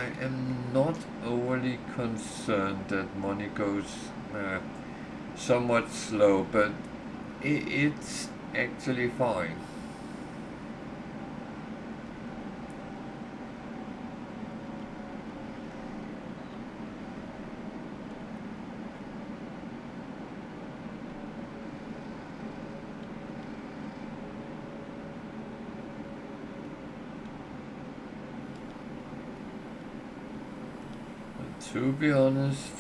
I am not overly concerned that money goes somewhat slow, but it's actually fine. But to be honest,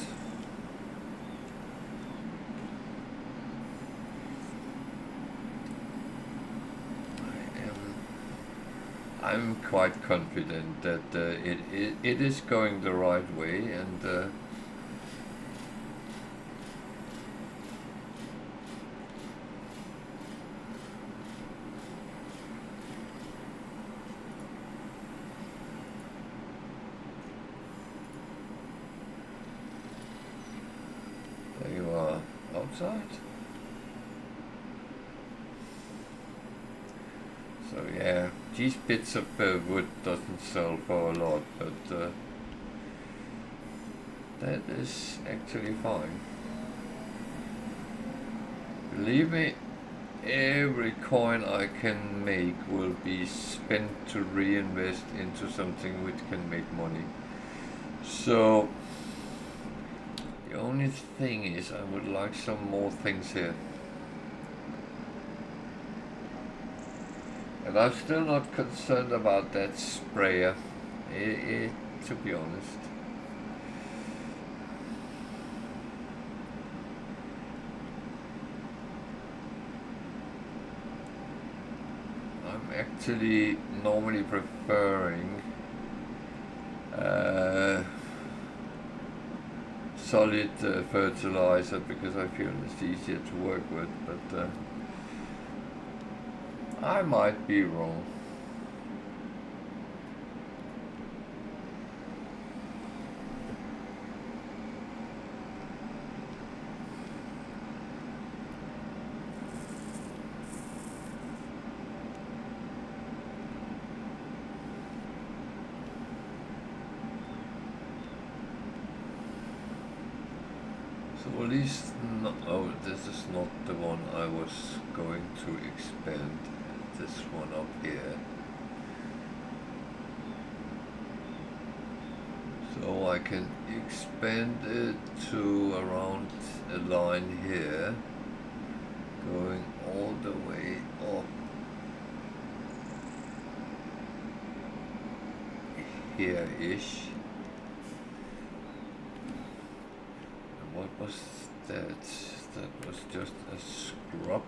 I'm quite confident that it is going the right way, and there you are outside. So yeah, these bits of wood doesn't sell for a lot, but that is actually fine. Believe me, every coin I can make will be spent to reinvest into something which can make money. So the only thing is I would like some more things here. And I'm still not concerned about that sprayer, to be honest. I'm actually normally preferring solid fertilizer because I feel it's easier to work with, but I might be wrong. So at least, oh, this is not the one I was going to expand. This one up here. So I can expand it to around a line here, going all the way up here-ish. And what was that? That was just a scrub,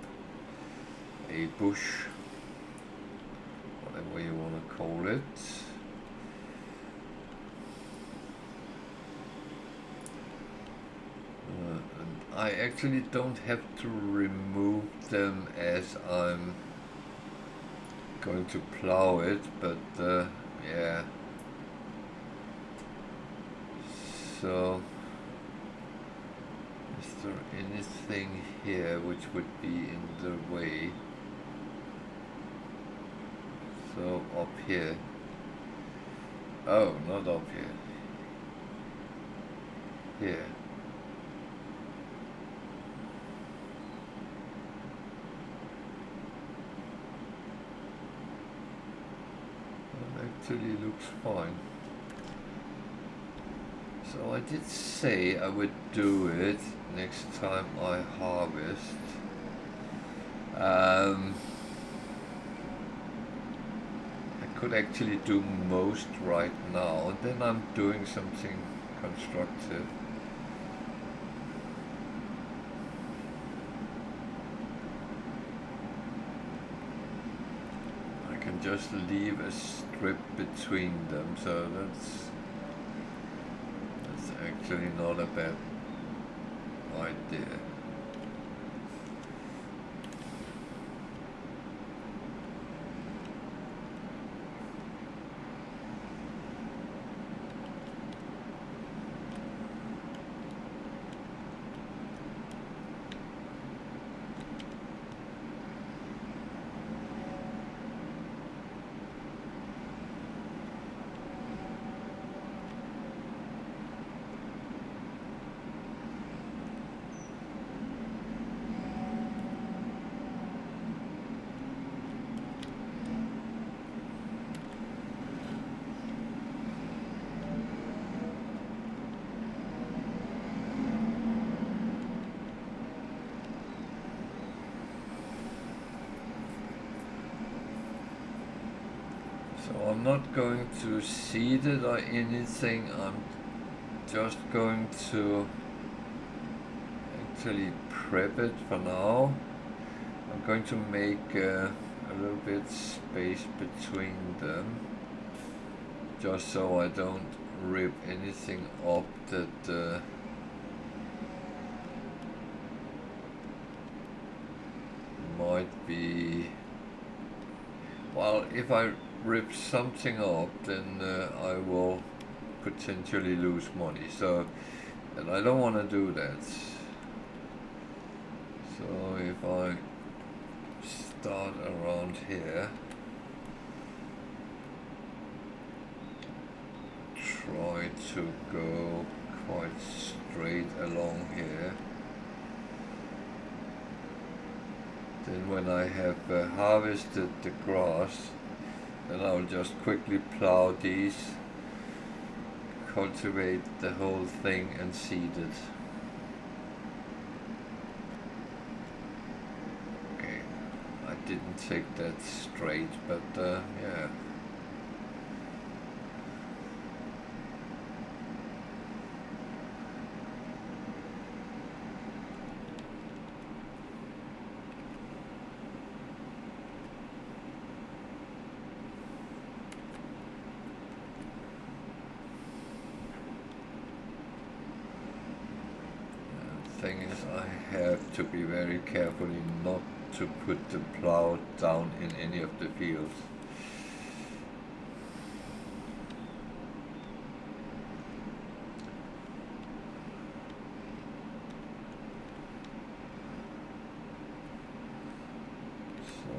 a bush, whatever you want to call it. And I actually don't have to remove them as I'm going to plow it, but yeah. So is there anything here which would be in the way? So up here. Oh, not up here. Here. That actually looks fine. So I did say I would do it next time I harvest. I could actually do most right now, and then I'm doing something constructive. I can just leave a strip between them, so that's actually not a bad idea. So I'm not going to seed it or anything, I'm just going to actually prep it for now. I'm going to make a little bit space between them, just so I don't rip anything up that might be... Well, if I rip something up, then I will potentially lose money, so, and I don't want to do that. So if I start around here, try to go quite straight along here, then when I have harvested the grass, then I'll just quickly plow these, cultivate the whole thing and seed it. Okay, I didn't take that straight, but yeah. Thing is, I have to be very carefully not to put the plow down in any of the fields. So,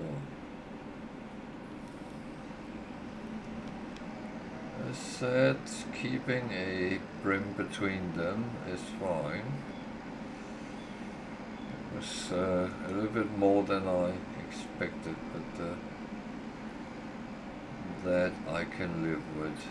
as said, keeping a brim between them is fine. It was a little bit more than I expected, but that I can live with.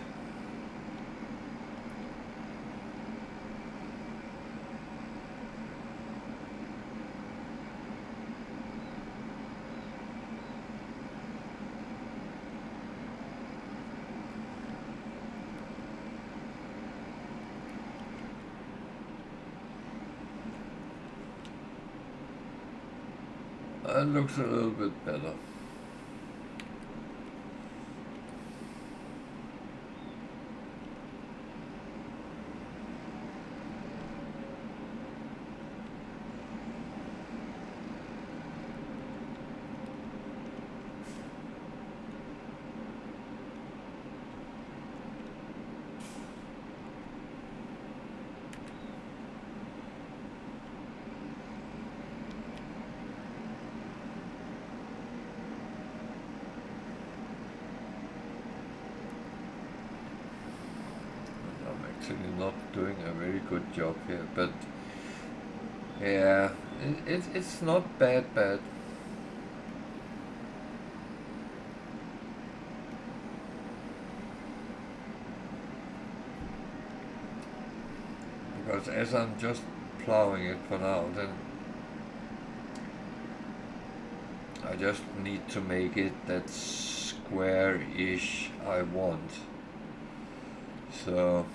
That looks a little bit better. Actually not doing a very good job here, but yeah, it's not bad. Because as I'm just plowing it for now, then I just need to make it that square-ish I want. So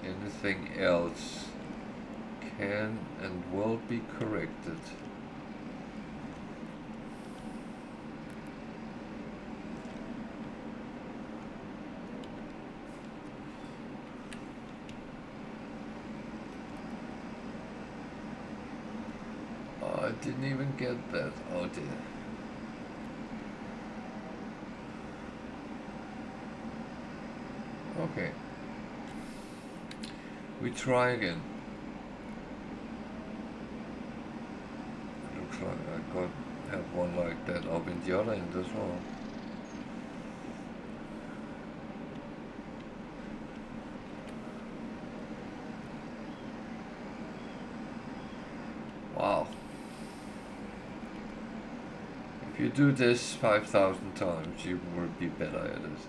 anything else can and will be corrected. I didn't even get that. Oh dear. Okay. We try again. Looks like I have one like that up in the other end as well. Wow. If you do this 5,000 times, you will be better at it.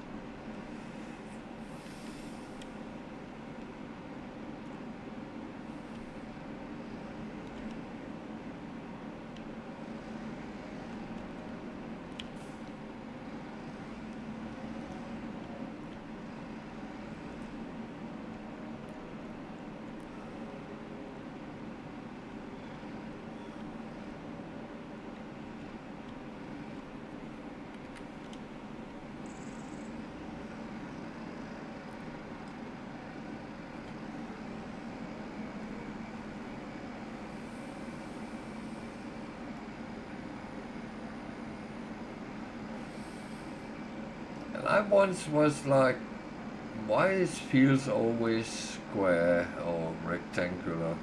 I once was like, why is fields always square or rectangular?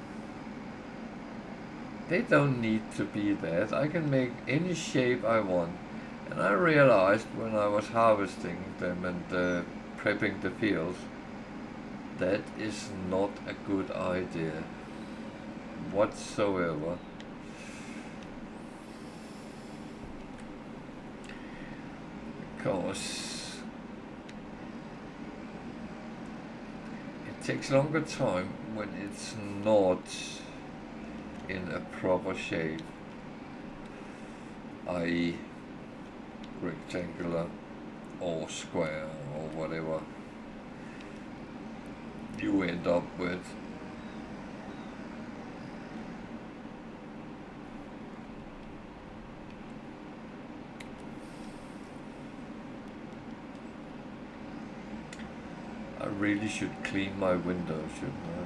They don't need to be that. I can make any shape I want. And I realized when I was harvesting them and prepping the fields, that is not a good idea whatsoever. Because it takes longer time when it's not in a proper shape, i.e. rectangular or square or whatever you end up with. I really should clean my windows, shouldn't I?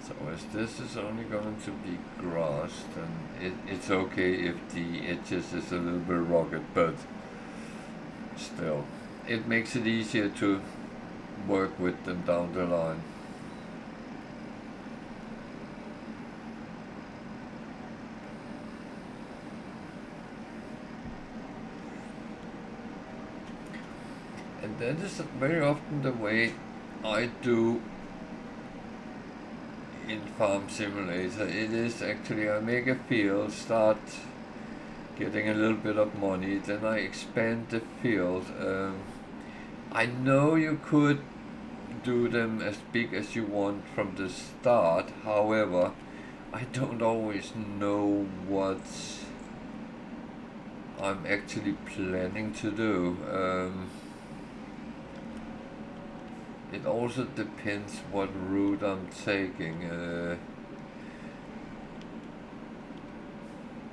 So as this is only going to be grass, then it's okay if the edges is a little bit rugged, but still, it makes it easier to work with them down the line. And that is very often the way I do in Farm Simulator. It is actually, I make a field, start getting a little bit of money, then I expand the field. I know you could do them as big as you want from the start, however, I don't always know what I'm actually planning to do. It also depends what route I'm taking,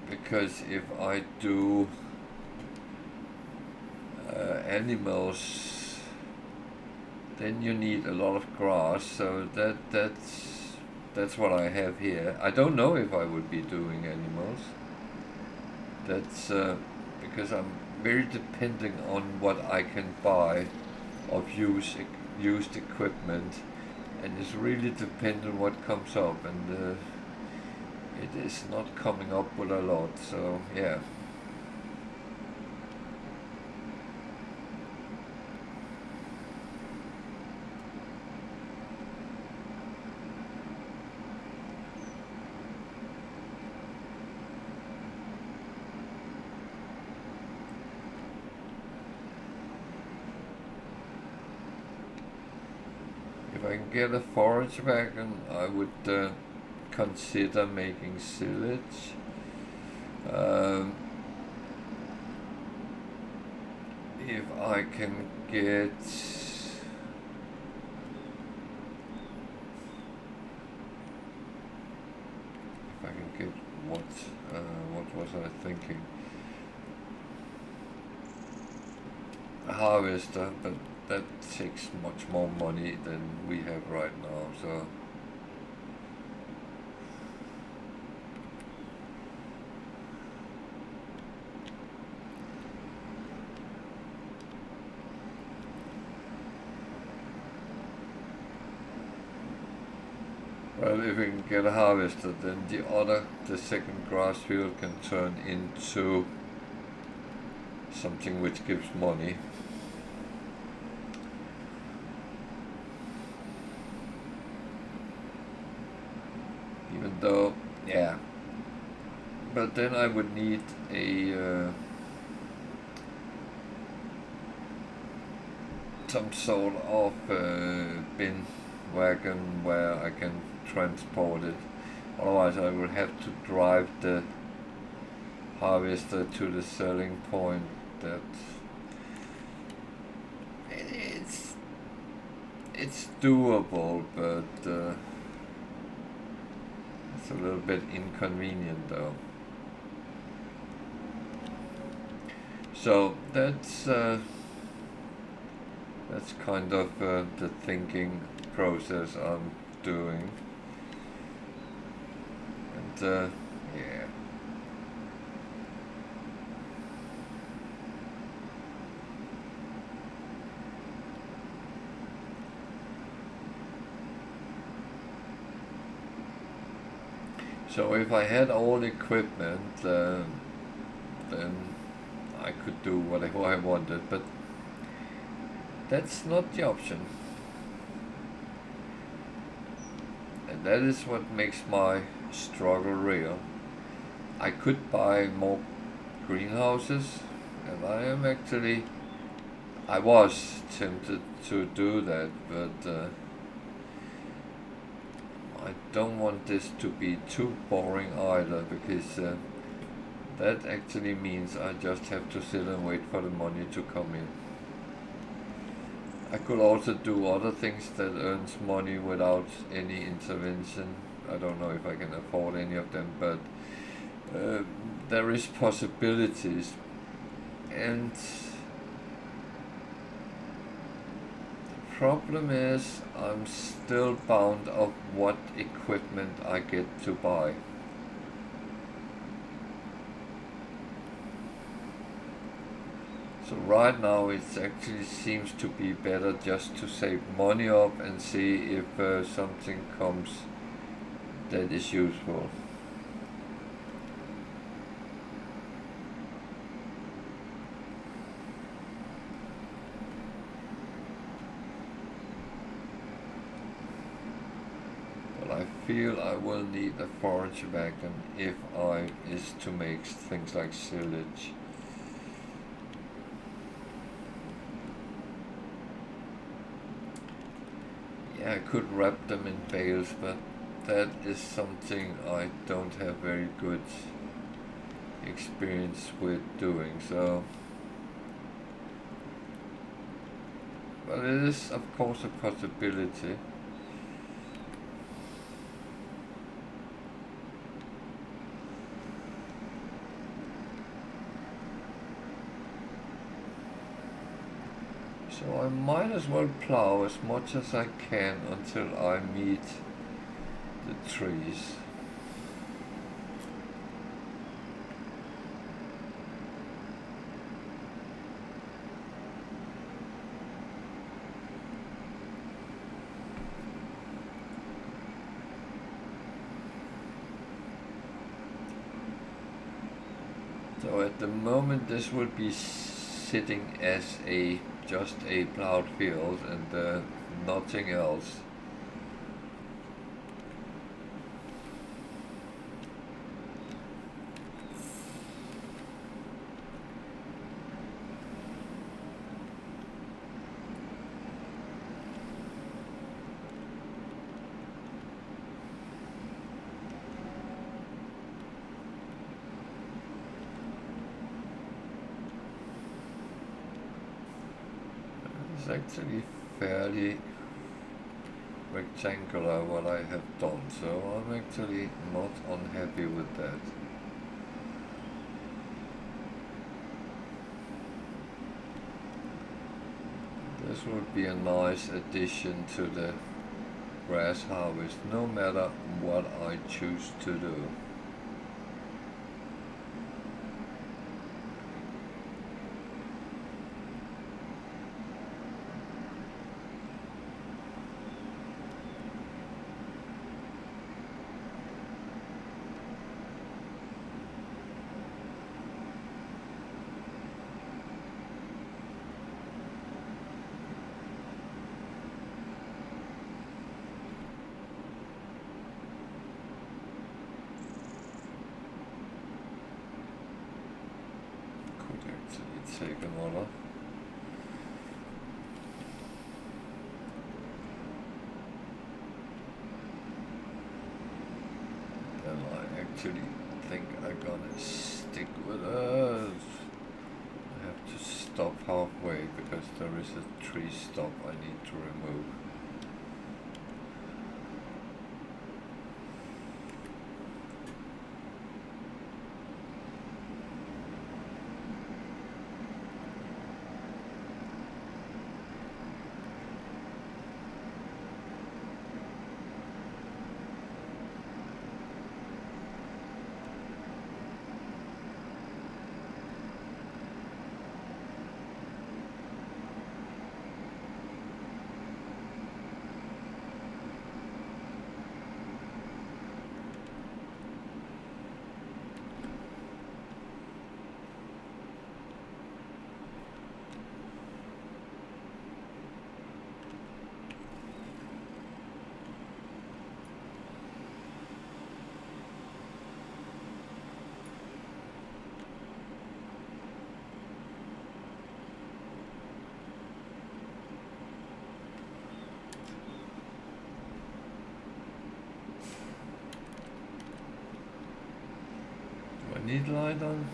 because if I do animals, then you need a lot of grass, so that's what I have here. I don't know if I would be doing animals. That's because I'm very depending on what I can buy of used equipment, and it's really dependent what comes up, and it is not coming up with a lot, so yeah. If I can get a forage wagon, I would consider making silage. If I can get what was I thinking? A harvester, but that takes much more money than we have right now, so well, if we can get a harvester, then the second grass field can turn into something which gives money. Even though, yeah, but then I would need a some sort of bin wagon where I can transport it. Otherwise I would have to drive the harvester to the selling point. That it's doable, but it's a little bit inconvenient though. So that's kind of the thinking process I'm doing, and yeah. So if I had all the equipment, then I could do whatever I wanted, but that's not the option. And that is what makes my struggle real. I could buy more greenhouses, and I was tempted to do that, but I don't want this to be too boring either, because that actually means I just have to sit and wait for the money to come in. I could also do other things that earns money without any intervention. I don't know if I can afford any of them, but there is possibilities, and the problem is I'm still bound of what equipment I get to buy. So right now it actually seems to be better just to save money up and see if something comes that is useful. But I feel I will need a forage wagon if I is to make things like silage. Yeah, I could wrap them in bales, but that is something I don't have very good experience with doing, so. But it is, of course, a possibility. So I might as well plow as much as I can until I meet the trees. So at the moment this will be sitting as just a plowed field and nothing else. It's actually fairly rectangular what I have done, so I'm actually not unhappy with that. This would be a nice addition to the grass harvest, no matter what I choose to do. Take another. And I actually think I'm gonna stick with it. I have to stop halfway because there is a tree stop I need to remove. Need light on?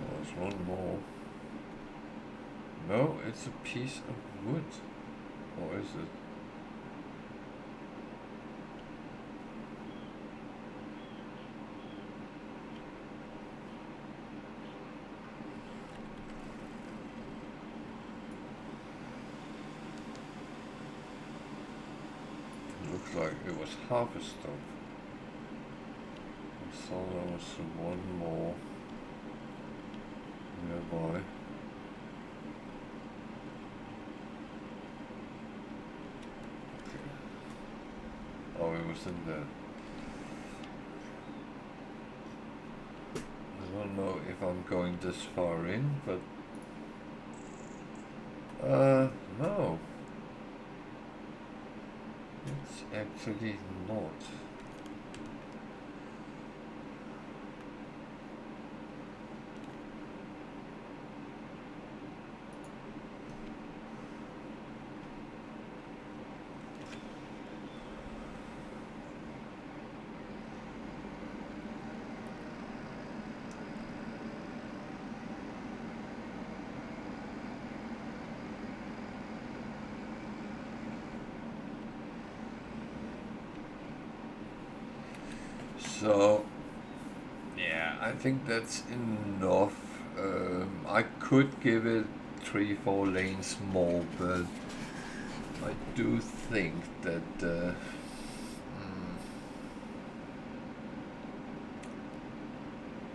There's one more. No, it's a piece of wood. Or is it? Looks like it was half a stop. I saw there was one more nearby. Okay. Oh, it was in there. I don't know if I'm going this far in, but no. It's actually not. So, yeah, I think that's enough. I could give it 3-4 lanes more, but I do think that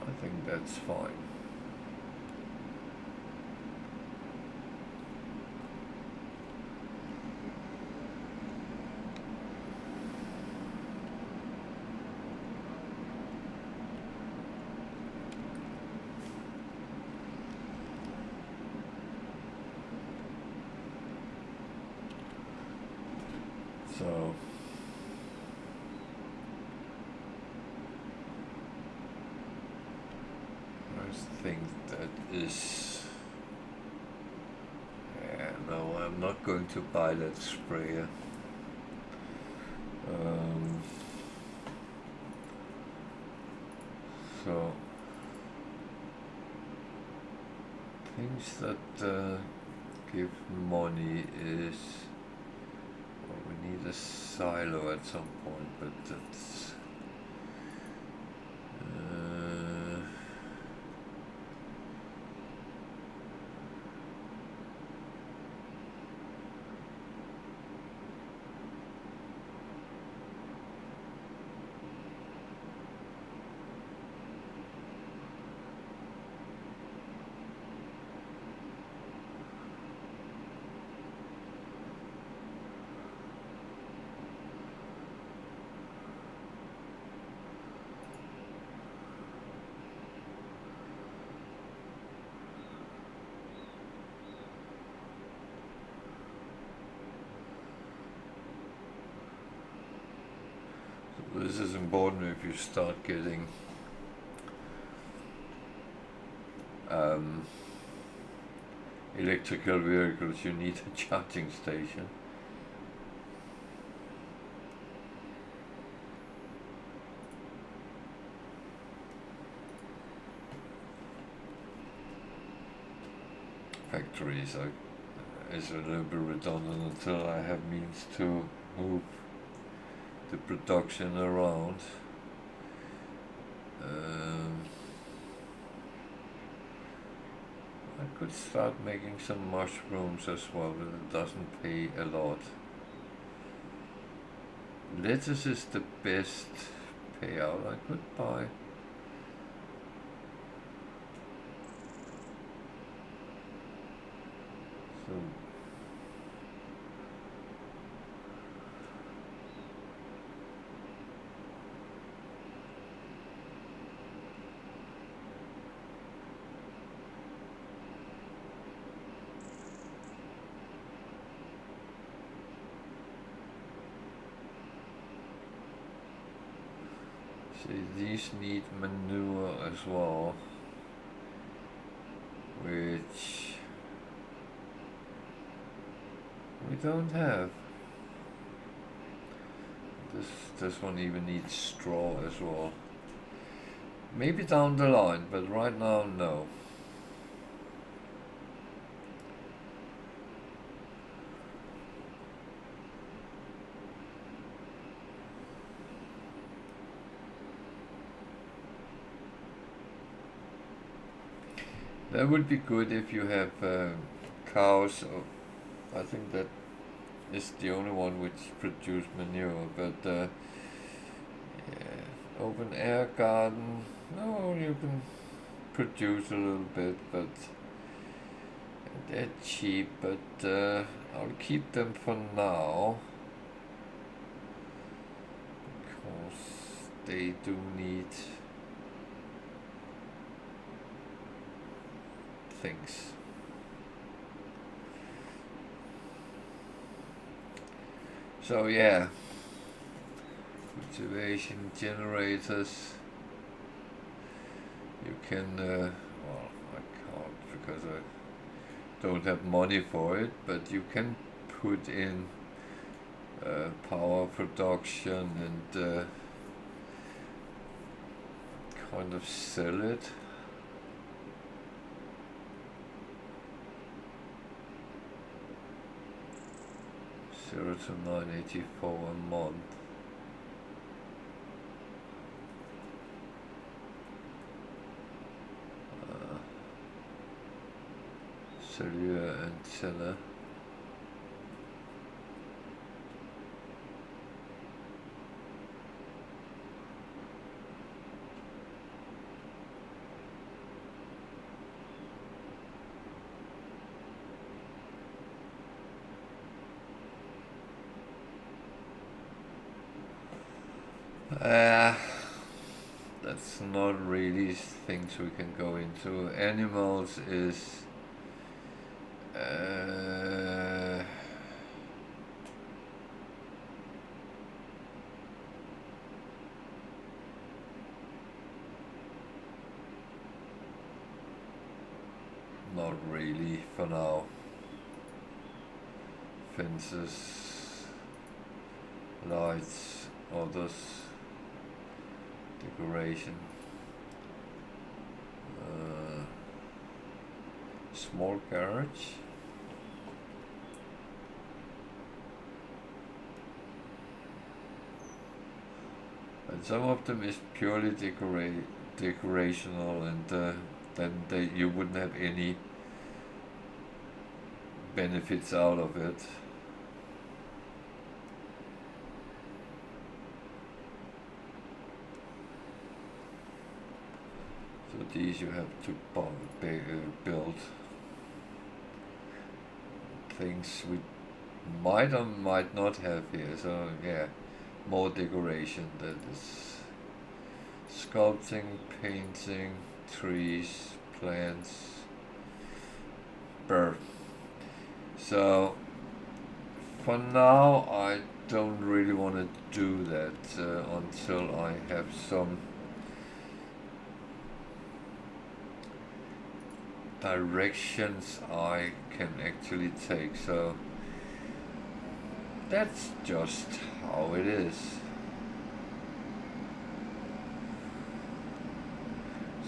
I think that's fine. So I think that is, yeah, no, I'm not going to buy that sprayer. So things that give money is, well, we need a silo at some point, but that's this is important if you start getting electrical vehicles, you need a charging station. Factories is a little bit redundant until I have means to move the production around. I could start making some mushrooms as well, but it doesn't pay a lot. Lettuce is the best payout I could buy. So see, these need manure as well, which we don't have. This one even needs straw as well. Maybe down the line, but right now, no. That would be good if you have cows. I think that is the only one which produce manure, but yeah, open air garden, no, you can produce a little bit, but they're cheap, but I'll keep them for now because they do need things. So yeah, cultivation generators. You can, well, I can't because I don't have money for it, but you can put in power production and kind of sell it. $0 to $9.84 a month. Cellular antenna. That's not really things we can go into. Animals is not really for now. Fences, lights, others, decoration, small garage. And some of them is purely decorational, and then you wouldn't have any benefits out of it. So these you have to build. Things we might or might not have here, so yeah, more decoration. That is sculpting, painting, trees, plants, bird. So for now I don't really want to do that until I have some directions I can actually take. So that's just how it is.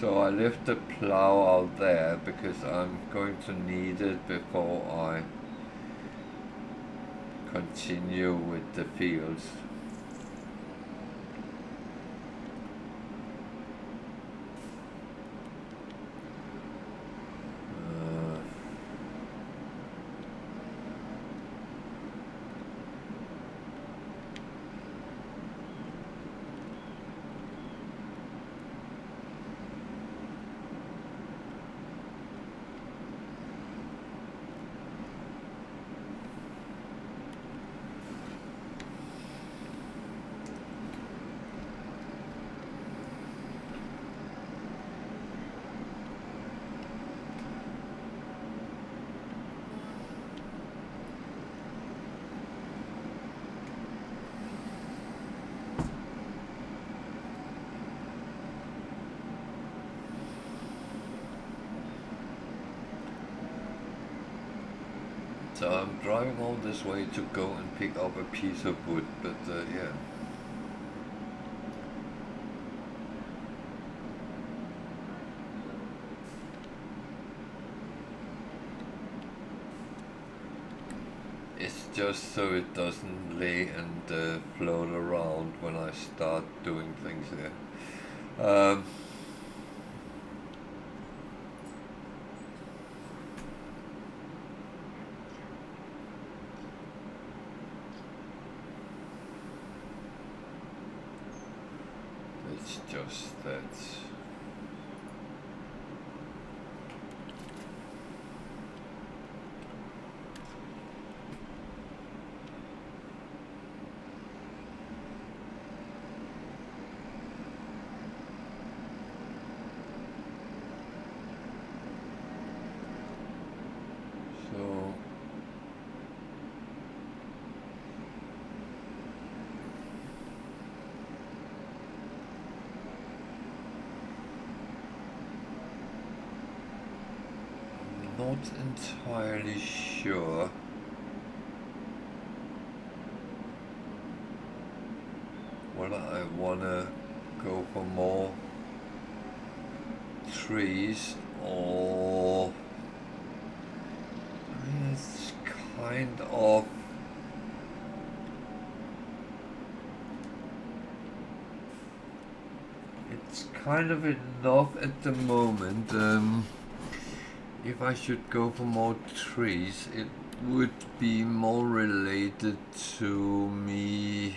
So I left the plow out there because I'm going to need it before I continue with the fields. So I'm driving all this way to go and pick up a piece of wood, but yeah. It's just so it doesn't lay and float around when I start doing things here. It's just that. So not entirely sure whether I wanna go for more trees or I mean it's kind of enough at the moment. If I should go for more trees, it would be more related to me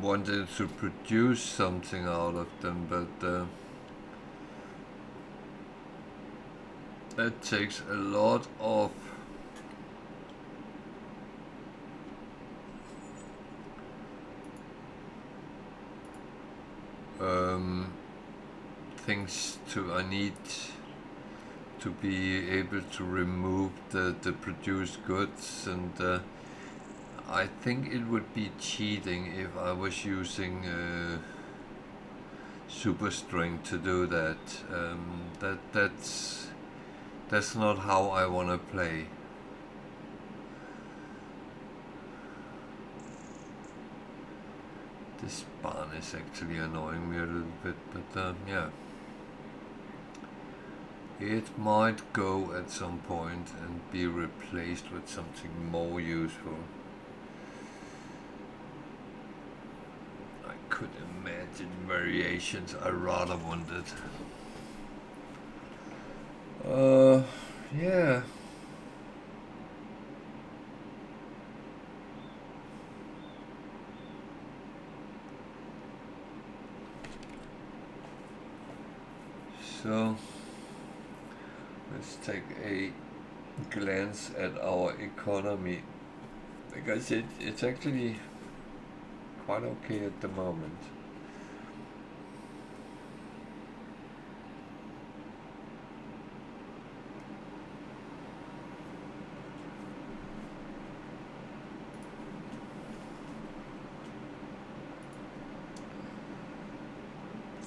wanting to produce something out of them, but that takes a lot of things I need to be able to remove the produced goods, and I think it would be cheating if I was using super strength to do that. That's not how I want to play. This barn is actually annoying me a little bit, but yeah. It might go at some point and be replaced with something more useful. I could imagine variations I rather wanted. Yeah. So let's take a glance at our economy, because it's actually quite okay at the moment.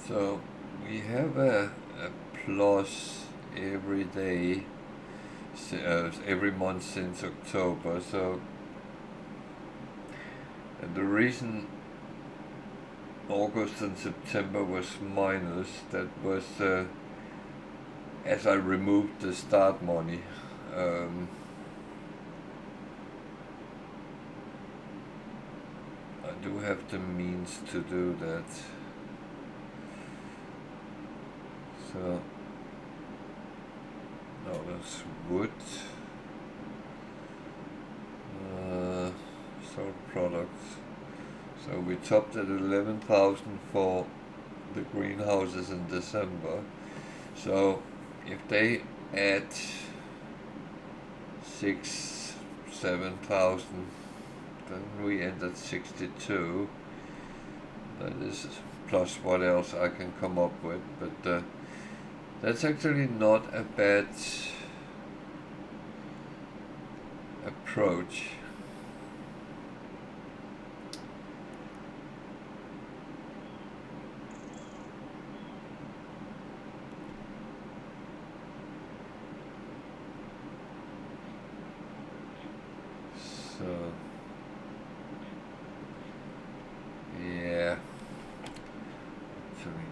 So we have a plus every day, every month since October. So, and the reason August and September was minus, that was as I removed the start money. I do have the means to do that. So, no, that's wood. Sold products. So we topped at 11,000 for the greenhouses in December. So if they add 7,000, then we end at 62. That is plus what else I can come up with, but that's actually not a bad approach. So, yeah, actually,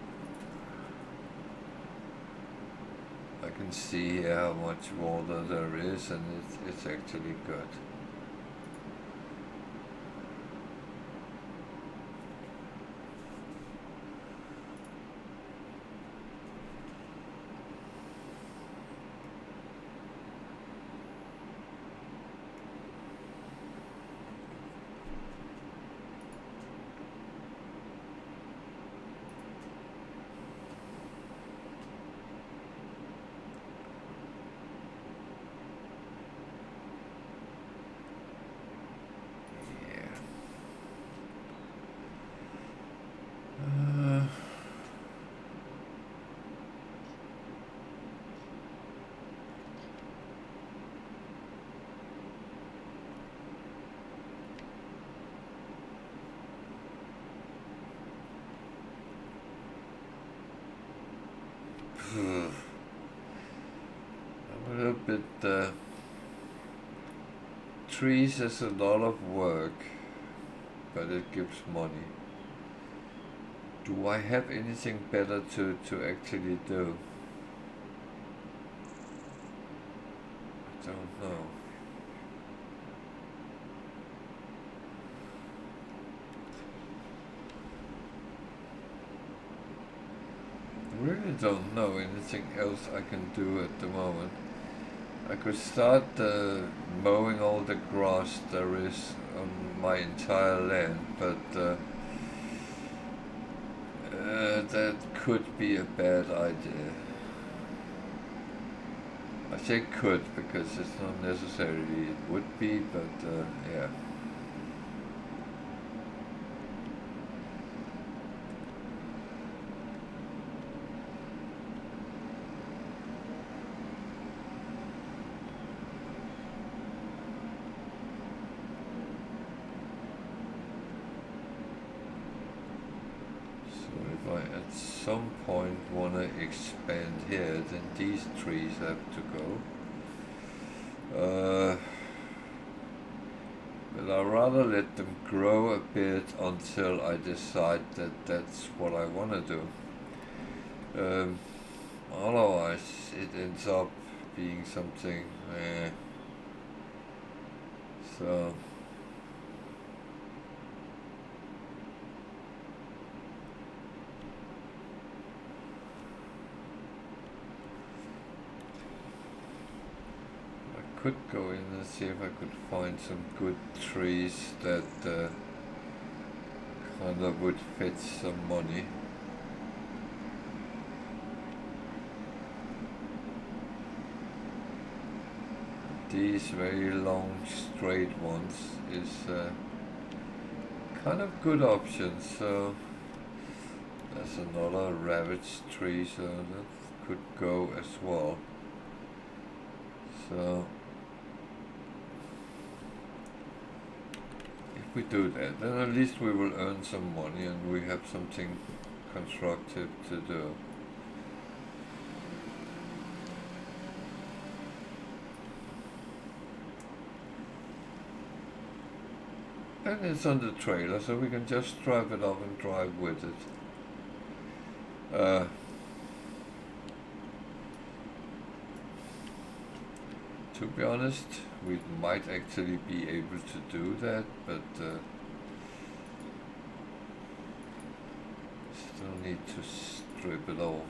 I can see how much water there is, and it's actually good. I'm a little bit. Trees is a lot of work, but it gives money. Do I have anything better to actually do? I don't know. I really don't know anything else I can do at the moment. I could start mowing all the grass there is on my entire land, but that could be a bad idea. I say could because it's not necessarily it would be, but yeah. At some point want to expand here, then these trees have to go. But I'd rather let them grow a bit until I decide that that's what I want to do. Otherwise, it ends up being something. So. Could go in and see if I could find some good trees that kind of would fit some money. These very long straight ones is kind of good option. So there's another ravaged tree, so that could go as well. So if we do that, then at least we will earn some money and we have something constructive to do. And it's on the trailer, so we can just drive it up and drive with it. To be honest, we might actually be able to do that, but still need to strip it off.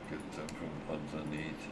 Get them from underneath.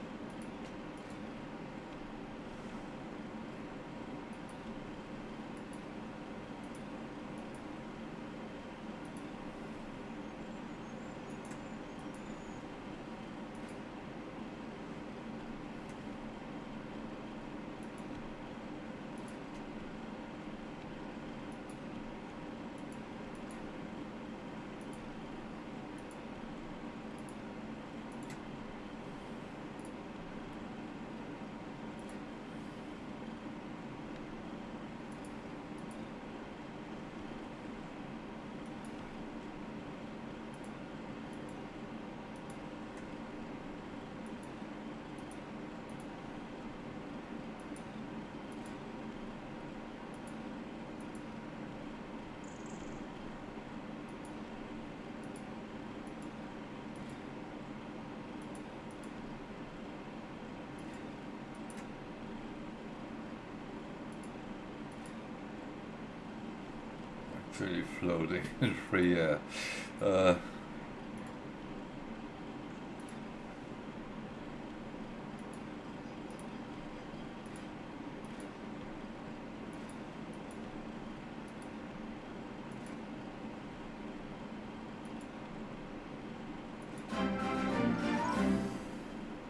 Actually floating in free air.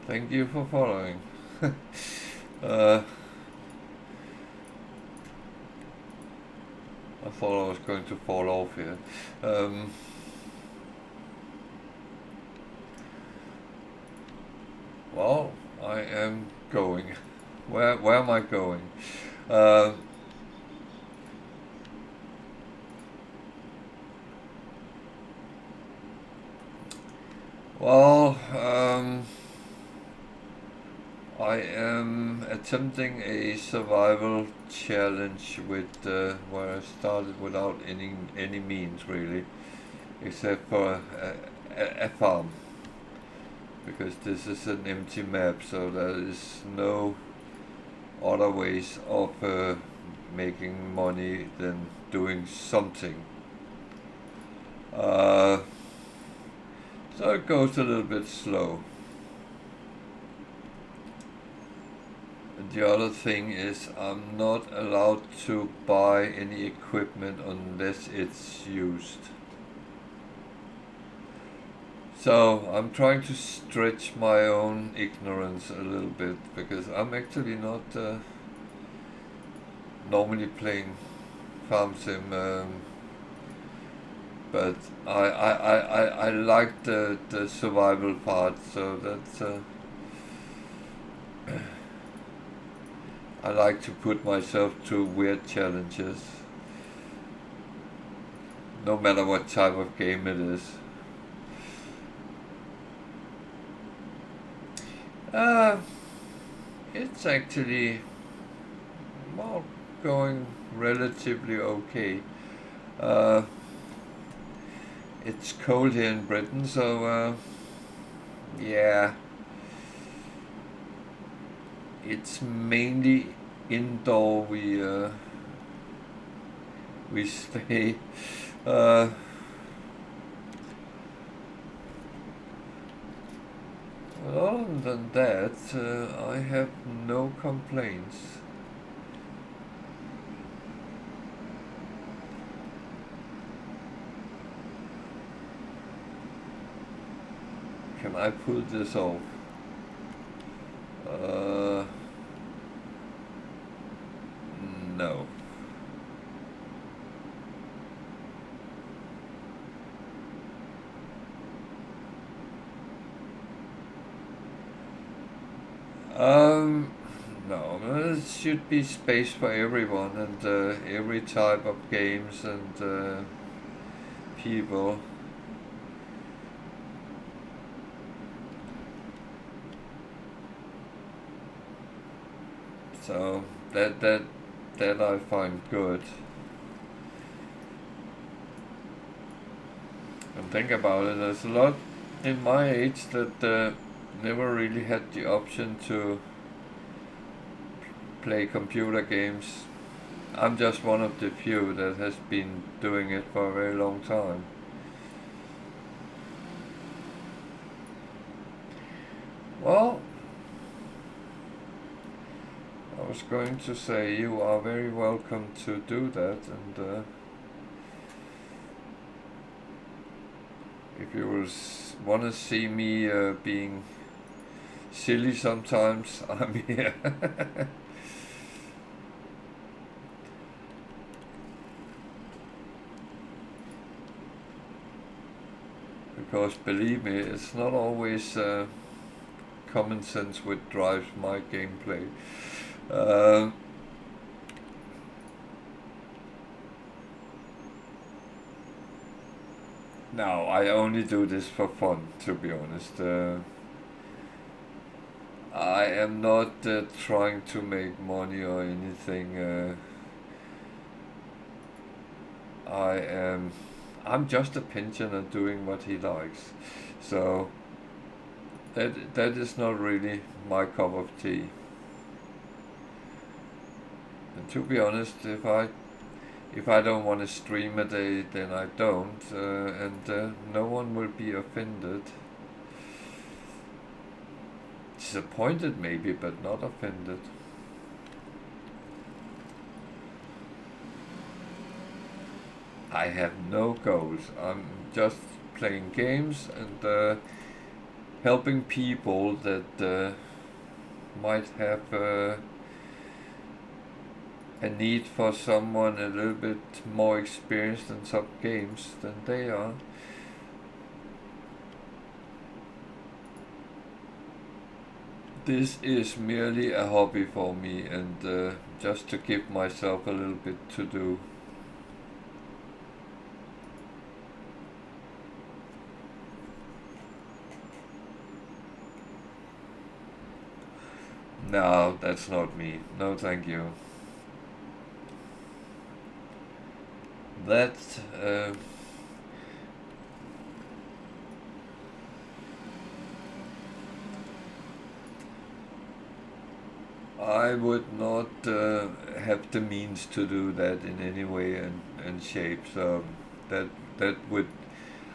Thank you for following. I thought I was going to fall off here. Well, I am going. Where am I going? Well, I am attempting a survival challenge with where I started without any means really, except for a farm, because this is an empty map, so there is no other ways of making money than doing something. So it goes a little bit slow. And the other thing is I'm not allowed to buy any equipment unless it's used. So I'm trying to stretch my own ignorance a little bit, because I'm actually not normally playing farm sim, but I like the survival part, so that's I like to put myself through weird challenges, no matter what type of game it is. It's actually, well, going relatively okay. It's cold here in Britain, so yeah, it's mainly indoor we stay. Other than that, I have no complaints. Can I pull this off? No. Um, no, there should be space for everyone and every type of games and people. So that I find good. And think about it, there's a lot in my age that never really had the option to play computer games. I'm just one of the few that has been doing it for a very long time. Well, I was going to say you are very welcome to do that, and if you will want to see me being silly sometimes, I'm here. Because believe me, it's not always common sense which drives my gameplay. Uh, no, I only do this for fun, to be honest. I am not trying to make money or anything. I am. I'm just a pensioner doing what he likes. So that is not really my cup of tea. And to be honest, if I don't want to stream a day, then I don't, and no one will be offended. Disappointed maybe, but not offended. I have no goals. I'm just playing games and helping people that might have a need for someone a little bit more experienced in some games than they are. This is merely a hobby for me and just to give myself a little bit to do. No, that's not me. No, thank you. That I would not have the means to do that in any way and shape. So that that would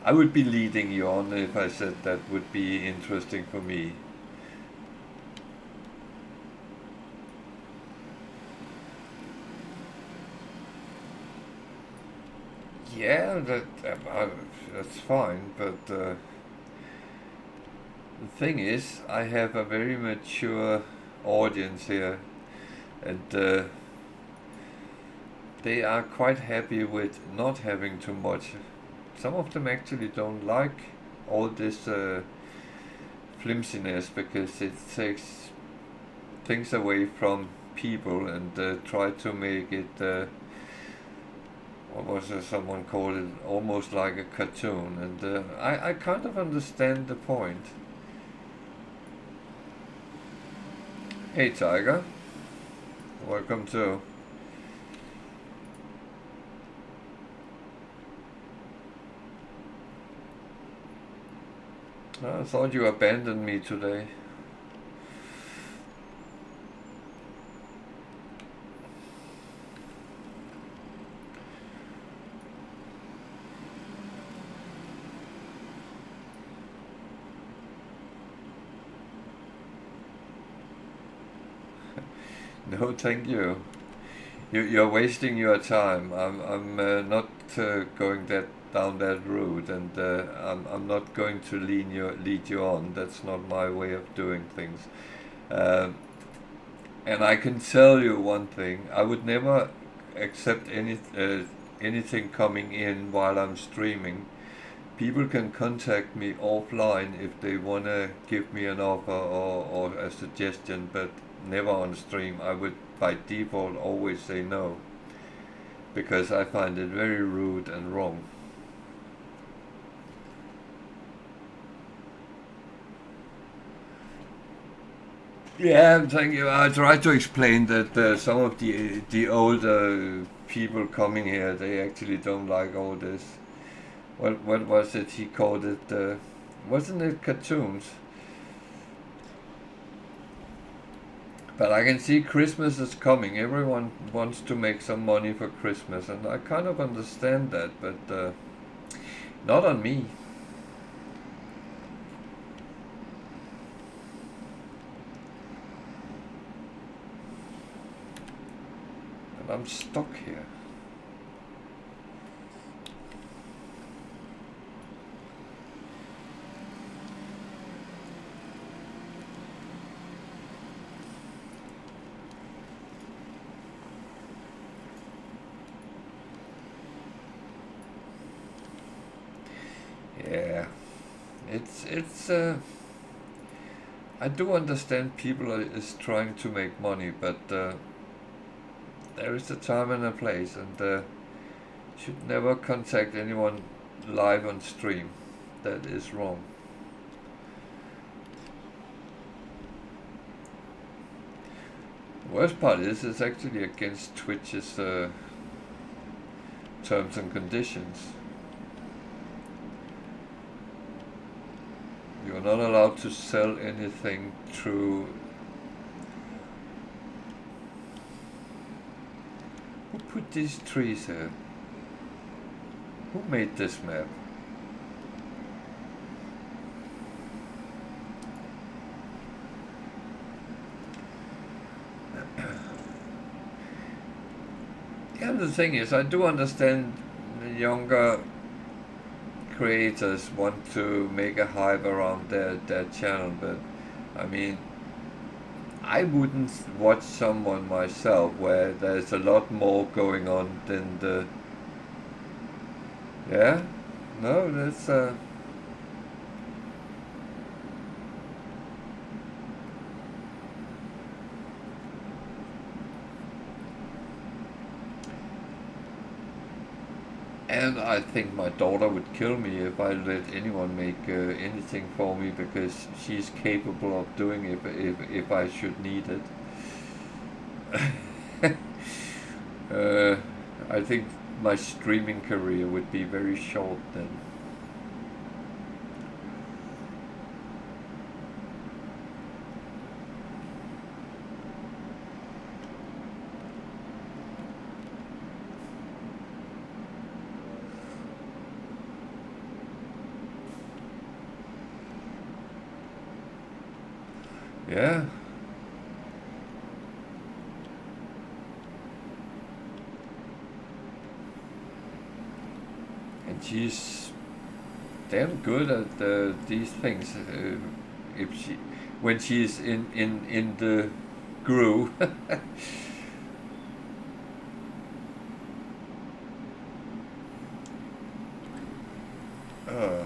I would be leading you on if I said that would be interesting for me. Yeah, that's fine, but the thing is, I have a very mature audience here, and they are quite happy with not having too much. Some of them actually don't like all this flimsiness because it takes things away from people and try to make it. What was someone called it? Almost like a cartoon, and I kind of understand the point. Hey, Tiger, welcome to. I thought you abandoned me today. No, thank you. You're wasting your time. I'm not going that down that route, and I'm not going to lead you on. That's not my way of doing things. Um, and I can tell you one thing: I would never accept anything coming in while I'm streaming. People can contact me offline if they wanna give me an offer or a suggestion, but never on stream. I would by default always say no because I find it very rude and wrong. Yeah, thank you. I try to explain that some of the older people coming here, they actually don't like all this. What was it he called it? Wasn't it cartoons? But I can see Christmas is coming. Everyone wants to make some money for Christmas, and I kind of understand that, but not on me. And I'm stuck here. Yeah, it's. I do understand people is trying to make money, but there is a time and a place, and should never contact anyone live on stream. That is wrong. The worst part is it's actually against Twitch's terms and conditions. You're not allowed to sell anything through. Who put these trees here? Who made this map? Yeah, the thing is, I do understand the younger creators want to make a hype around their channel, but I mean, I wouldn't watch someone myself where there's a lot more going on than the. Yeah? No, that's. And I think my daughter would kill me if I let anyone make anything for me because she's capable of doing it if I should need it. uh, I think my streaming career would be very short then. Yeah. And she's damn good at these things. If she, when she's in the groove. uh,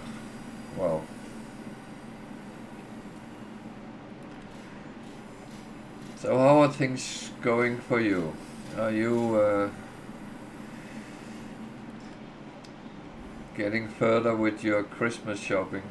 well, so how are things going for you? Are you getting further with your Christmas shopping?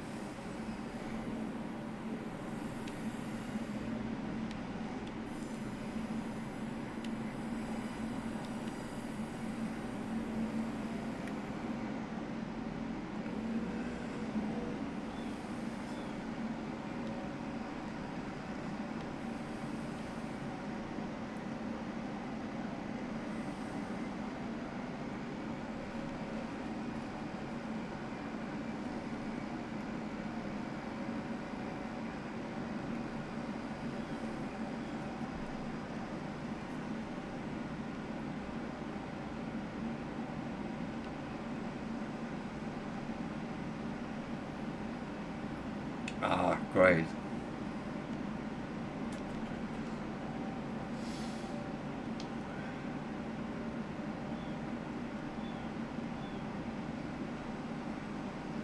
great.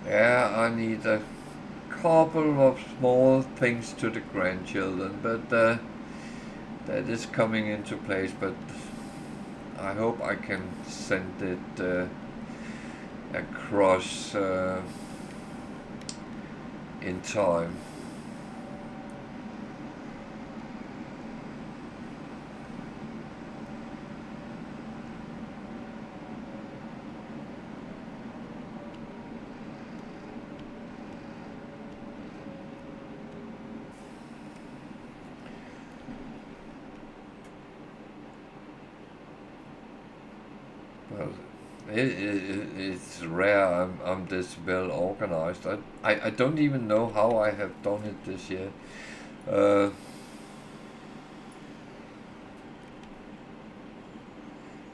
Yeah, I need a couple of small things to the grandchildren, but that is coming into place. But I hope I can send it across in time. Well, it's rare I'm this well organized. I don't even know how I have done it this year. Uh,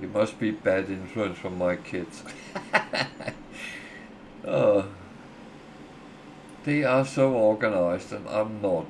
it must be bad influence from my kids. Oh, they are so organized and I'm not.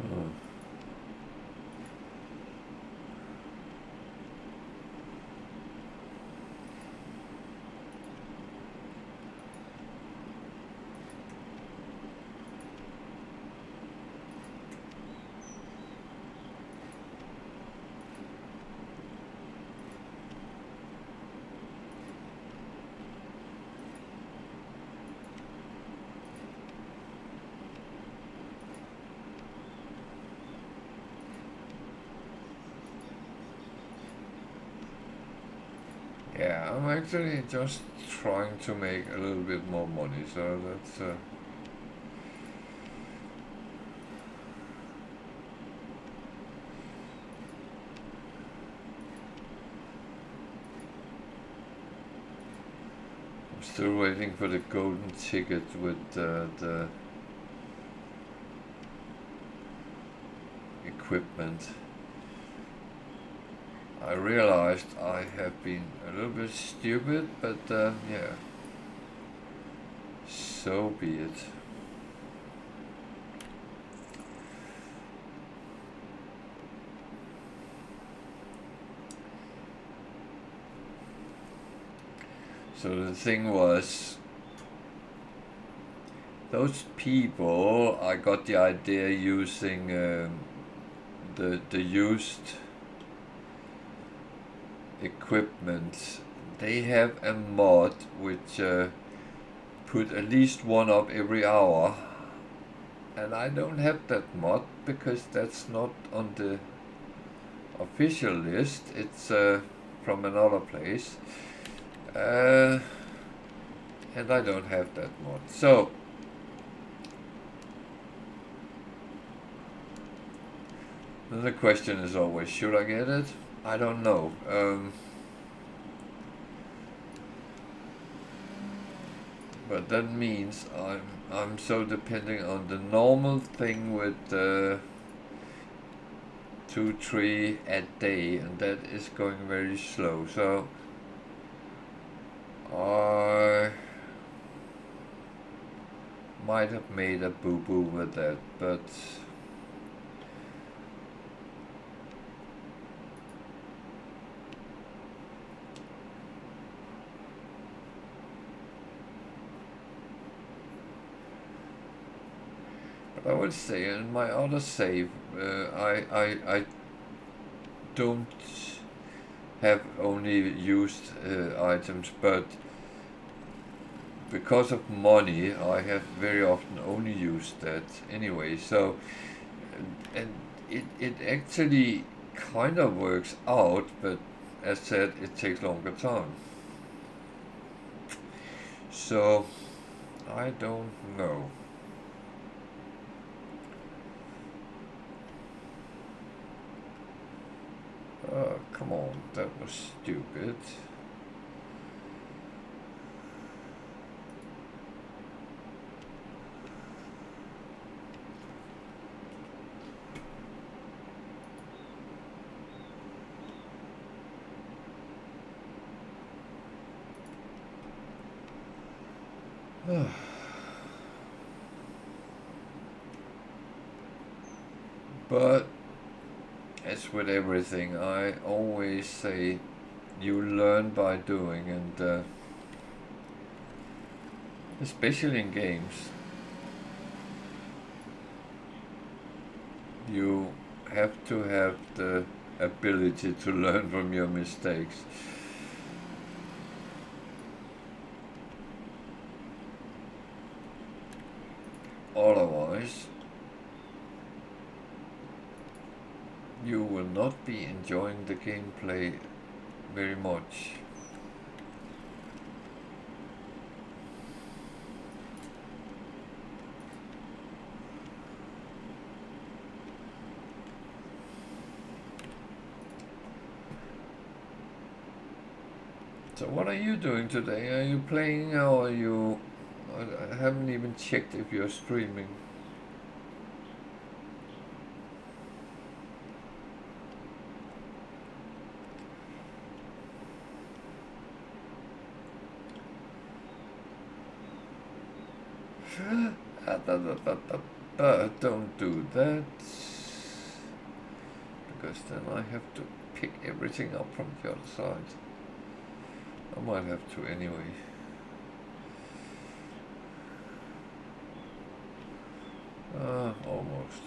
Oh. Yeah, I'm actually just trying to make a little bit more money, so that's I'm still waiting for the golden ticket with the equipment. I realized I have been a little bit stupid, but yeah, so be it. So the thing was, those people, I got the idea using the used equipment. They have a mod which put at least one up every hour, and I don't have that mod because that's not on the official list. It's from another place, and I don't have that mod. So then the question is always, should I get it? I don't know. But that means I'm so depending on the normal thing with 2-3 a day, and that is going very slow. So I might have made a boo-boo with that, but I would say in my other save, I don't have only used items, but because of money, I have very often only used that anyway. So, and it actually kind of works out, but as said, it takes longer time. So, I don't know. Come on, that was stupid. But as with everything, I always say you learn by doing, and especially in games, you have to have the ability to learn from your mistakes. Otherwise, you will not be enjoying the gameplay very much. So what are you doing today? Are you playing or are you... I haven't even checked if you're streaming. Don't do that, because then I have to pick everything up from the other side. I might have to anyway. Almost.